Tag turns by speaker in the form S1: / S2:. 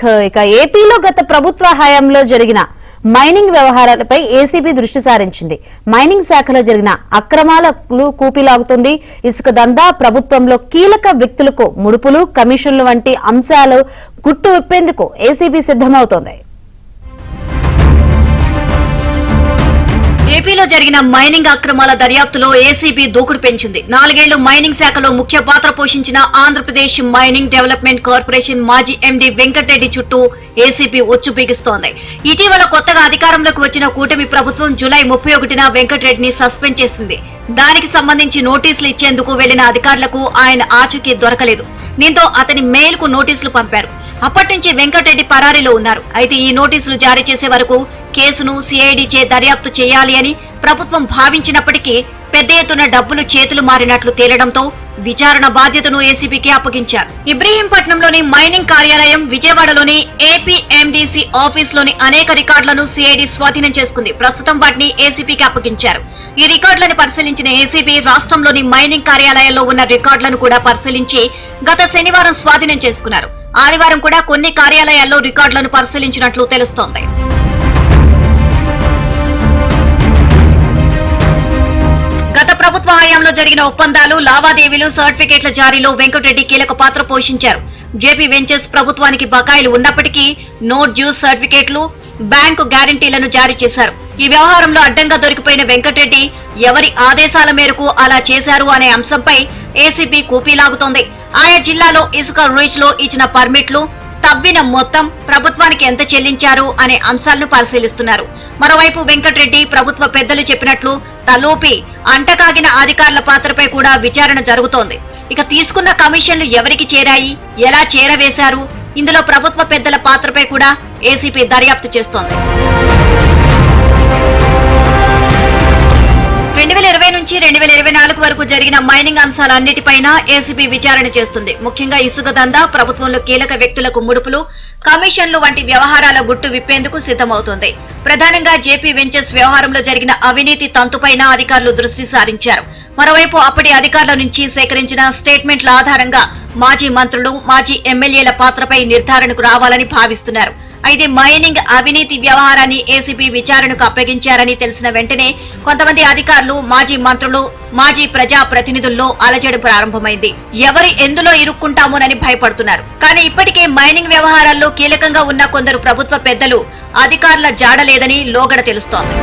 S1: Back. ఇక ఏపీలో గత ప్రభుత్వ హయాంలో జరిగిన మైనింగ్ వ్యవహారాలపై ఏసీబీ దృష్టి సారించింది. మైనింగ్ శాఖలో జరిగిన అక్రమాలకు కూపిలాగుతుంది. ఇసుక దందా, ప్రభుత్వంలో కీలక వ్యక్తులకు ముడుపులు, కమిషన్లు వంటి అంశాలు గుట్టు విప్పేందుకు ఏసీబీ సిద్ధమవుతోంది.
S2: ఏపీలో జరిగిన మైనింగ్ అక్రమాల దర్యాప్తులో ఏసీబీ దూకుడు పెంచింది. 4 ఏళ్లు మైనింగ్ శాఖలో ముఖ్య పాత్ర పోషించిన ఆంధ్రప్రదేశ్ మైనింగ్ డెవలప్మెంట్ కార్పొరేషన్ మాజీ ఎండీ వెంకటరెడ్డి చుట్టూ ఏసీబీ ఉచ్చు బిగిస్తోంది. ఇటీవల కొత్తగా అధికారంలోకి వచ్చిన కూటమి ప్రభుత్వం జూలై 31న వెంకటరెడ్డిని సస్పెండ్ చేసింది. దానికి సంబంధించి నోటీసులు ఇచ్చేందుకు వెళ్లిన అధికారులకు ఆయన ఆచూకీ దొరకలేదు. దీంతో అతని మెయిల్ కు నోటీసులు పంపారు. అప్పటి నుంచి వెంకటరెడ్డి పరారీలో ఉన్నారు. అయితే ఈ నోటీసులు జారీ చేసే వరకు కేసును సిఐడి చే దర్యాప్తు చేయాలి అని ప్రభుత్వం భావించినప్పటికీ పెద్ద ఎత్తున డబ్బులు చేతులు మారినట్లు తేలడంతో విచారణ బాధ్యతను ఏసీబీకి అప్పగించారు. ఇబ్రహీంపట్నంలోని మైనింగ్ కార్యాలయం, విజయవాడలోని ఏపీఎండీసీ ఆఫీసులోని అనేక రికార్డులను సిఐడి స్వాధీనం చేసుకుంది. ప్రస్తుతం వాటిని ఏసీబీకి అప్పగించారు. ఈ రికార్డులను పరిశీలించిన ఏసీబీ రాష్ట్రంలోని మైనింగ్ కార్యాలయాల్లో ఉన్న రికార్డులను కూడా పరిశీలించి గత శనివారం స్వాధీనం చేసుకున్నారు. ఆదివారం కూడా కొన్ని కార్యాలయాల్లో రికార్డులను పరిశీలించినట్లు తెలుస్తోంది. గత ప్రభుత్వ హయాంలో జరిగిన ఒప్పందాలు, లావాదేవీలు, సర్టిఫికేట్ల జారీలో వెంకటరెడ్డి కీలక పాత్ర పోషించారు. జేపీ వెంచర్స్ ప్రభుత్వానికి బకాయిలు ఉన్నప్పటికీ నో డ్యూస్ సర్టిఫికేట్లు, బ్యాంకు గ్యారంటీలను జారీ చేశారు. ఈ వ్యవహారంలో అడ్డంగా దొరికిపోయిన వెంకటరెడ్డి ఎవరి ఆదేశాల మేరకు అలా చేశారు అనే అంశంపై ఏసీబీ కూపీలాగుతోంది. ఆయా జిల్లాలో ఇసుక రీచ్ లో ఇచ్చిన పర్మిట్లు, తవ్విన మొత్తం, ప్రభుత్వానికి ఎంత చెల్లించారు అనే అంశాలను పరిశీలిస్తున్నారు. మరోవైపు వెంకటరెడ్డి ప్రభుత్వ పెద్దలు చెప్పినట్లు తలూపి అంటకాగిన అధికారుల పాత్రపై కూడా విచారణ జరుగుతోంది. ఇక తీసుకున్న కమిషన్లు ఎవరికి చేరాయి, ఎలా చేరవేశారు, ఇందులో ప్రభుత్వ పెద్దల పాత్రపై కూడా ఏసీబీ దర్యాప్తు చేస్తోంది. 2020 నుంచి 2024 వరకు జరిగిన మైనింగ్ అంశాలన్నిటిపైన ఏసీబీ విచారణ చేస్తుంది. ముఖ్యంగా ఇసుక దందా, ప్రభుత్వంలో కీలక వ్యక్తులకు ముడుపులు, కమిషన్లు వంటి వ్యవహారాల గుట్టు విప్పేందుకు సిద్ధమవుతోంది. ప్రధానంగా జేపీ వెంచర్స్ వ్యవహారంలో జరిగిన అవినీతి తంతుపైన అధికారులు దృష్టి సారించారు. మరోవైపు అప్పటి అధికారుల నుంచి సేకరించిన స్టేట్మెంట్ల ఆధారంగా మాజీ మంత్రులు, మాజీ ఎమ్మెల్యేల పాత్రపై నిర్ధారణకు రావాలని భావిస్తున్నారు. అయితే మైనింగ్ అవినీతి వ్యవహారాన్ని ఏసీబీ విచారణకు అప్పగించారని తెలిసిన వెంటనే కొంతమంది అధికారులు, మాజీ మంత్రులు, మాజీ ప్రజా ప్రతినిధుల్లో అలజడి ప్రారంభమైంది. ఎవరు ఎందులో ఇరుక్కుంటామోనని భయపడుతున్నారు. కానీ ఇప్పటికే మైనింగ్ వ్యవహారాల్లో కీలకంగా ఉన్న కొందరు ప్రభుత్వ పెద్దలు, అధికారుల జాడలేదని లోగడ తెలుస్తోంది.